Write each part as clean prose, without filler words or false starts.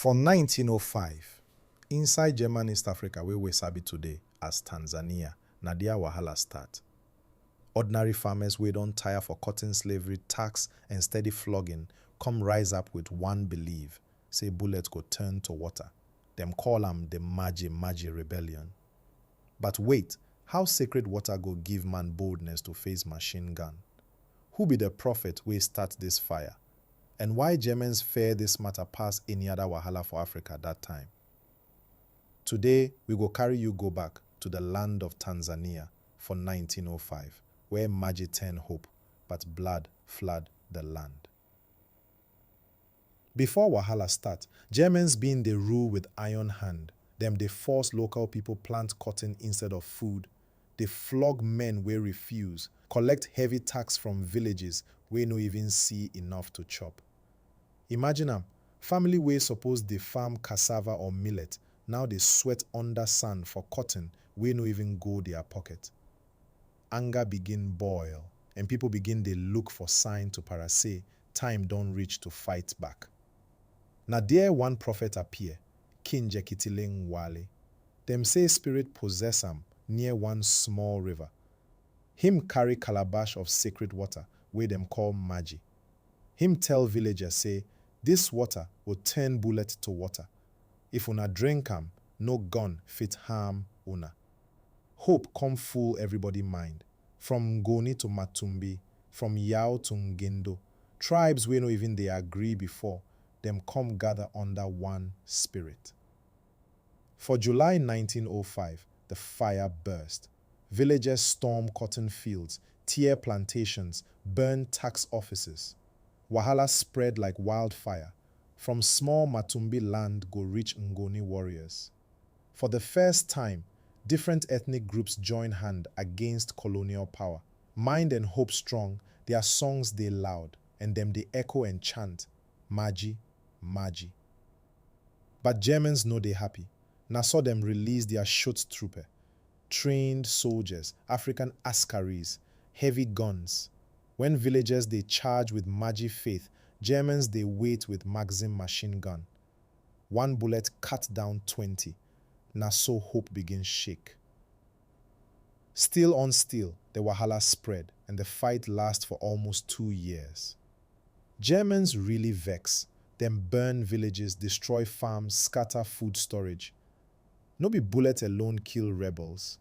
For 1905, inside German East Africa wey we sabi today as Tanzania, na there wahala start. Ordinary farmers wey don tire for cotton slavery, tax and steady flogging come rise up with one belief, say bullet go turn to water. Dem call am the Maji Maji Rebellion. But wait, how sacred water go give man boldness to face machine gun? Who be the prophet wey start this fire? And why Germans fear this matter pass any other wahala for Africa that time? Today, we go carry you go back to the land of Tanzania for 1905, where Maji turned hope, but blood flood the land. Before wahala start, Germans been dey rule with iron hand. Them they force local people plant cotton instead of food. They flog men wey refuse, collect heavy tax from villages wey no even see enough to chop. Imagine am, family wey suppose dey farm cassava or millet, now they sweat under sun for cotton wey no even go their pocket. Anger begin boil, and people begin dey look for sign to say time don reach to fight back. Na there one prophet appear, King Jekitileng Wale. Them say spirit possess am near one small river. Him carry calabash of sacred water wey them call Maji. Him tell villagers say, this water will turn bullet to water. If una drink am, no gun fit harm una. Hope come full everybody mind. From Ngoni to Matumbi, from Yao to Ngendo, tribes wey no even they agree before, them come gather under one spirit. For July 1905, the fire burst. Villagers storm cotton fields, tear plantations, burn tax offices. Wahala spread like wildfire. From small Matumbi land go reach Ngoni warriors. For the first time, different ethnic groups join hand against colonial power. Mind and hope strong, their songs they loud, and them they echo and chant, Maji, Maji. But Germans know they happy. Na saw them release their Schutztruppe, trained soldiers, African askaris, heavy guns. When villagers they charge with Maji faith, Germans they wait with Maxim machine gun. One bullet cut down 20. Na so hope begins shake. Still on still, the wahala spread, and the fight lasts for almost 2 years. Germans really vex. Them burn villages, destroy farms, scatter food storage. No be bullet alone kill rebels.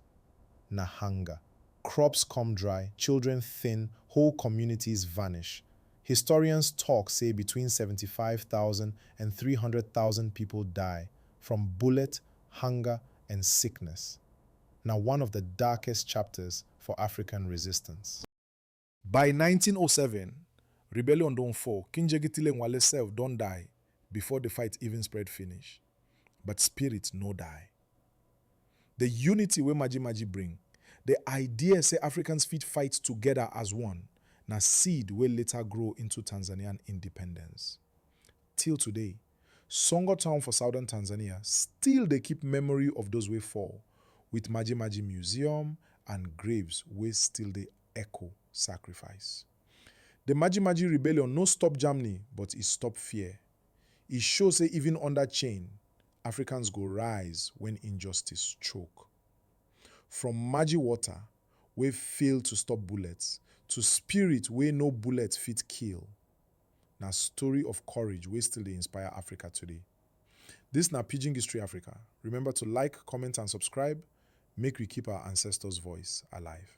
Na hunger. Crops come dry, children thin, whole communities vanish. Historians talk say between 75,000 and 300,000 people die from bullet, hunger, and sickness. Now one of the darkest chapters for African resistance. By 1907, rebellion don't fall. King Jekitileng Wale self don't die before the fight even spread finish. But spirit no die. The unity where Maji Maji bring, the idea say Africans fit fight together as one, na seed will later grow into Tanzanian independence. Till today, Songo town for southern Tanzania still they keep memory of those way fall, with Maji Maji Museum and graves where still they echo sacrifice. The Maji Maji Rebellion no stop Germany, but it stop fear. It shows say even under chain, Africans go rise when injustice choke. From Maji water, we fail to stop bullets, to spirit where no bullet fit kill. Na story of courage we still dey inspire Africa today. This na Pidgin Gistory Africa. Remember to like, comment and subscribe. Make we keep our ancestors' voice alive.